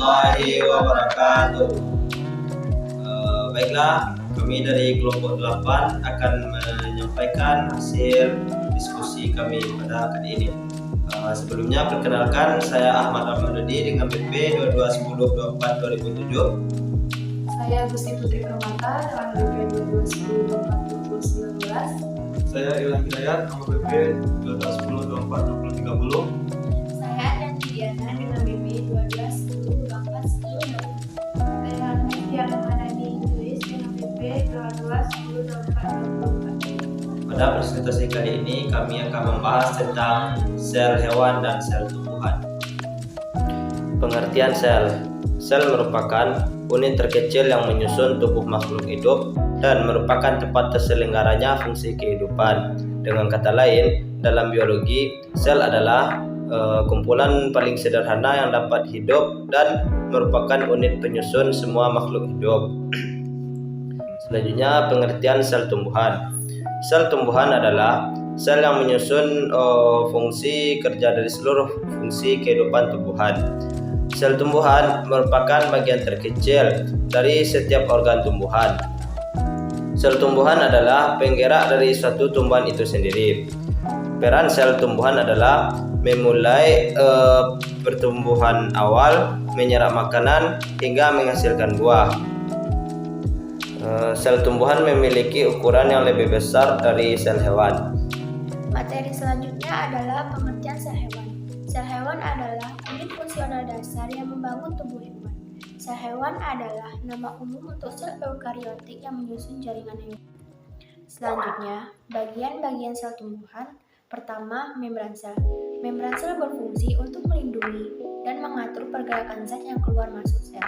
warahmatullahi wabarakatuh. Baiklah, kami dari kelompok 8 akan menyampaikan hasil diskusi kami pada kali ini. Sebelumnya perkenalkan, saya Ahmad Ramadhani dengan BP 221024-2007. Saya Gusti Putri Permata dengan BP 221024-2019. Saya Ilham Hidayat nomor BP 121024-2030. Saya Nanti Diana dengan BP 121024-1020. Saya Nadia Ramadhani Inggris dengan BP 121024-2024. Pada presentasi kali ini kami akan membahas tentang sel hewan dan sel tumbuhan. Pengertian sel. Sel merupakan unit terkecil yang menyusun tubuh makhluk hidup dan merupakan tempat terselenggaranya fungsi kehidupan. Dengan kata lain, dalam biologi, sel adalah kumpulan paling sederhana yang dapat hidup dan merupakan unit penyusun semua makhluk hidup. Selanjutnya, pengertian sel tumbuhan. Sel tumbuhan adalah sel yang menyusun fungsi kerja dari seluruh fungsi kehidupan tumbuhan. Sel tumbuhan merupakan bagian terkecil dari setiap organ tumbuhan. Sel tumbuhan adalah penggerak dari suatu tumbuhan itu sendiri. Peran sel tumbuhan adalah memulai pertumbuhan awal, menyerap makanan, hingga menghasilkan buah. Sel tumbuhan memiliki ukuran yang lebih besar dari sel hewan. Materi selanjutnya adalah pengertian sel hewan. Sel hewan adalah unit fungsional dasar yang membangun tubuh hewan. Sel hewan adalah nama umum untuk sel eukariotik yang menyusun jaringan hewan. Selanjutnya, bagian-bagian sel tumbuhan. Pertama, membran sel. Membran sel berfungsi untuk melindungi dan mengatur pergerakan zat yang keluar masuk sel.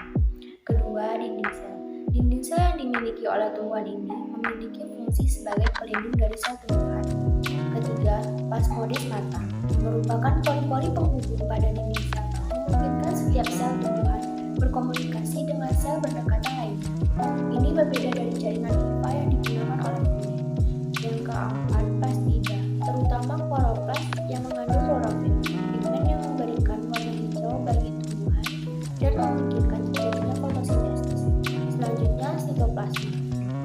Kedua, dinding sel. Dinding sel yang dimiliki oleh tumbuhan ini memiliki fungsi sebagai pelindung dari sel tumbuhan. Ketiga, plasmodis mata merupakan pori-pori penghubung pada dinding sel, memungkinkan setiap sel tumbuhan berkomunikasi dengan sel berdekatan lainnya. Ini berbeda dari jaringan limfa yang digunakan oleh kulit. Yang keempat, plastida, terutama kloroplas yang mengandung klorofil, pigmen yang memberikan warna hijau bagi tumbuhan dan memungkinkan terjadinya fotosintesis. Selanjutnya, sitoplasma.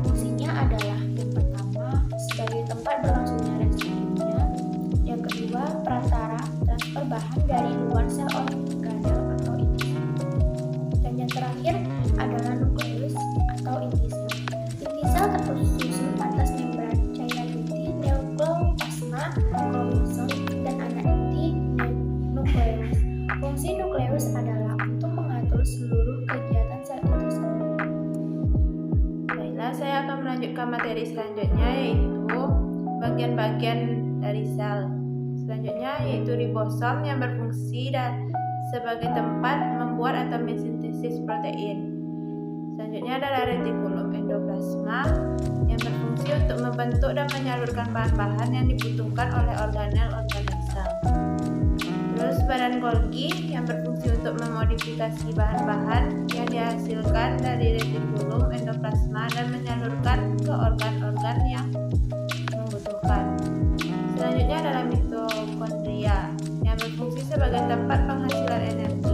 Fungsinya adalah yang pertama sebagai tempat berlangsungnya reaksi kimia, yang kedua perantara transfer bahan dari luar sel organel atau inti sel, dan yang terakhir adalah nukleus atau inti sel. Inti sel tersusun atas membran cairan inti, neoplasma, kromosom, dan anak inti, nukleus. Fungsi nukleus adalah untuk mengatur seluruh kegiatan sel itu sendiri. Baiklah, saya akan melanjutkan materi selanjutnya, yaitu bagian-bagian dari sel. Selanjutnya yaitu ribosom yang berfungsi sebagai tempat membuat atau mensintesis protein. Selanjutnya adalah retikulum endoplasma yang berfungsi untuk membentuk dan menyalurkan bahan-bahan yang dibutuhkan oleh organel-organel sel. Terus badan Golgi yang berfungsi untuk memodifikasi bahan-bahan yang dihasilkan dari retikulum endoplasma dan menyalurkan ke organ-organ yang membutuhkan. Selanjutnya adalah mitokondria yang berfungsi sebagai tempat penghasilan energi.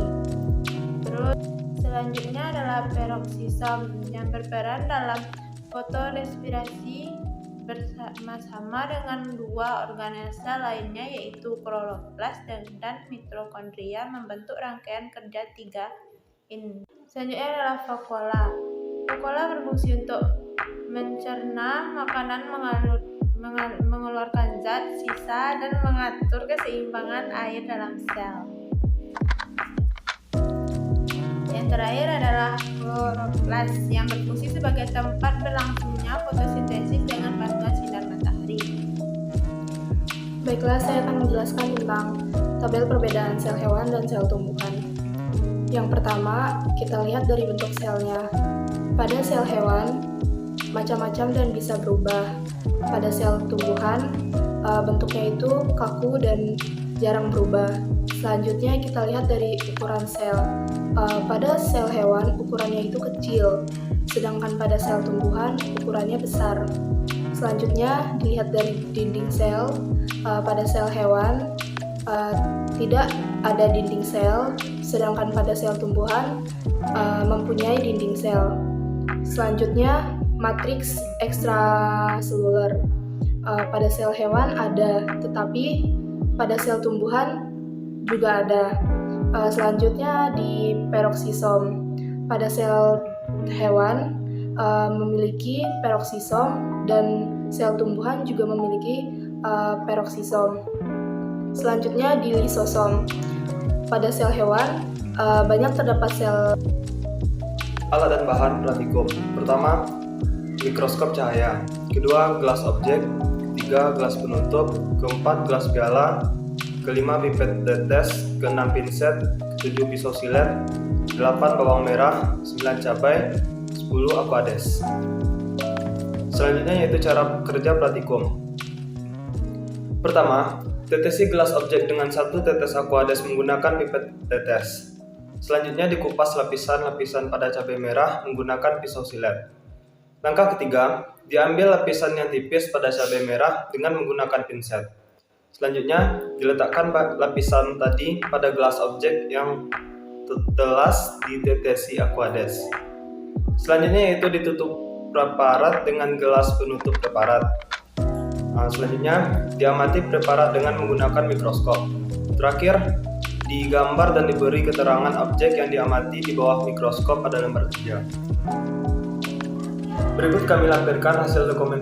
Terus selanjutnya adalah peroksisom yang berperan dalam fotorespirasi bersama dengan dua organel sel lainnya, yaitu kloroplas dan mitokondria, membentuk rangkaian kerja 3 ini. Selanjutnya adalah vakuola. Vakuola berfungsi untuk mencerna makanan, mengeluarkan zat sisa, dan mengatur keseimbangan air dalam sel. Yang terakhir adalah kloroplas yang berfungsi sebagai tempat berlangsungnya fotosintesis dengan bantuan sinar matahari. Baiklah, saya akan menjelaskan tentang tabel perbedaan sel hewan dan sel tumbuhan. Yang pertama, kita lihat dari bentuk selnya. Pada sel hewan, macam-macam dan bisa berubah. Pada sel tumbuhan, bentuknya itu kaku dan jarang berubah. Selanjutnya kita lihat dari ukuran sel. Pada sel hewan, ukurannya itu kecil, sedangkan pada sel tumbuhan, ukurannya besar. Selanjutnya dilihat dari dinding sel. Pada sel hewan, tidak ada dinding sel, sedangkan pada sel tumbuhan mempunyai dinding sel. Selanjutnya, matriks ekstraseluler. Pada sel hewan ada, tetapi pada sel tumbuhan juga ada. Selanjutnya di peroksisom. Pada sel hewan memiliki peroksisom dan sel tumbuhan juga memiliki peroksisom. Selanjutnya di lisosom. Pada sel hewan banyak terdapat sel. Alat dan bahan pratikum. Pertama, mikroskop cahaya. Kedua, gelas objek. Ketiga, gelas penutup. Keempat, gelas piala. Kelima, pipet tetes. Keenam, pinset. Ketujuh, pisau silet. 8, bawang merah. 9, cabai. 10, aquades. Selanjutnya yaitu cara kerja pratikum. Pertama, tetesi gelas objek dengan 1 tetes aquades menggunakan pipet tetes. Selanjutnya dikupas lapisan-lapisan pada cabai merah menggunakan pisau silet. Langkah ketiga, diambil lapisan yang tipis pada cabai merah dengan menggunakan pinset. Selanjutnya, diletakkan lapisan tadi pada gelas objek yang telas ditetesi aquades. Selanjutnya yaitu ditutup preparat dengan gelas penutup preparat. Selanjutnya, diamati preparat dengan menggunakan mikroskop. Terakhir, digambar dan diberi keterangan objek yang diamati di bawah mikroskop pada lembar kerja. Berikut kami lampirkan hasil dokumen.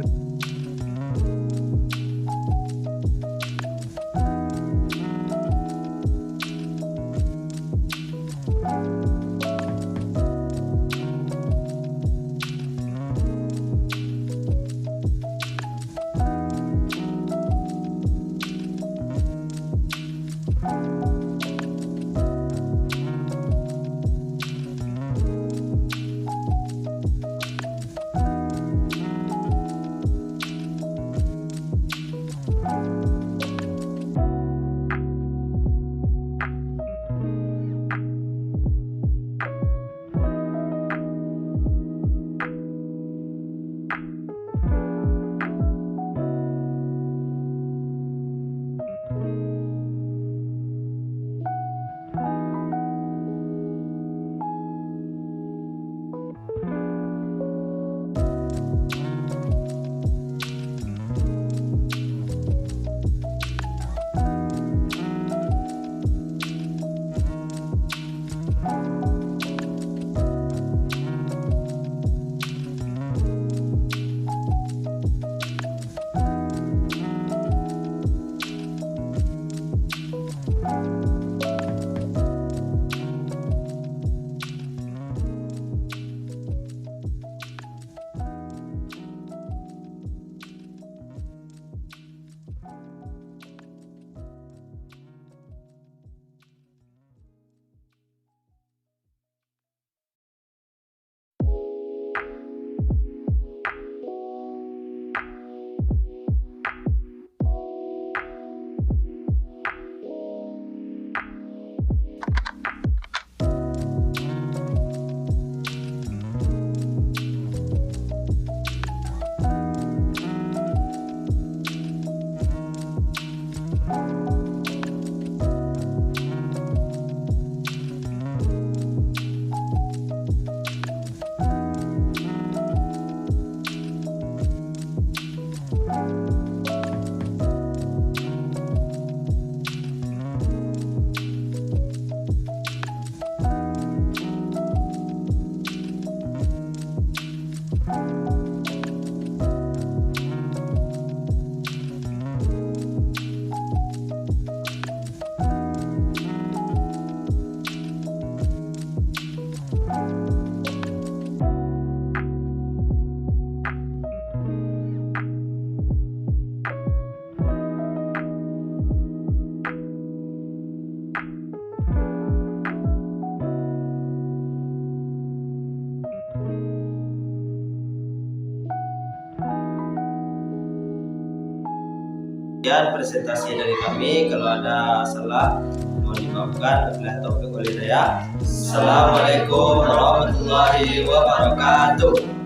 Sekian presentasi dari kami. Kalau ada salah mohon dimaafkan. Wabillahi taufiq wal hidayah. Assalamualaikum warahmatullahi wabarakatuh.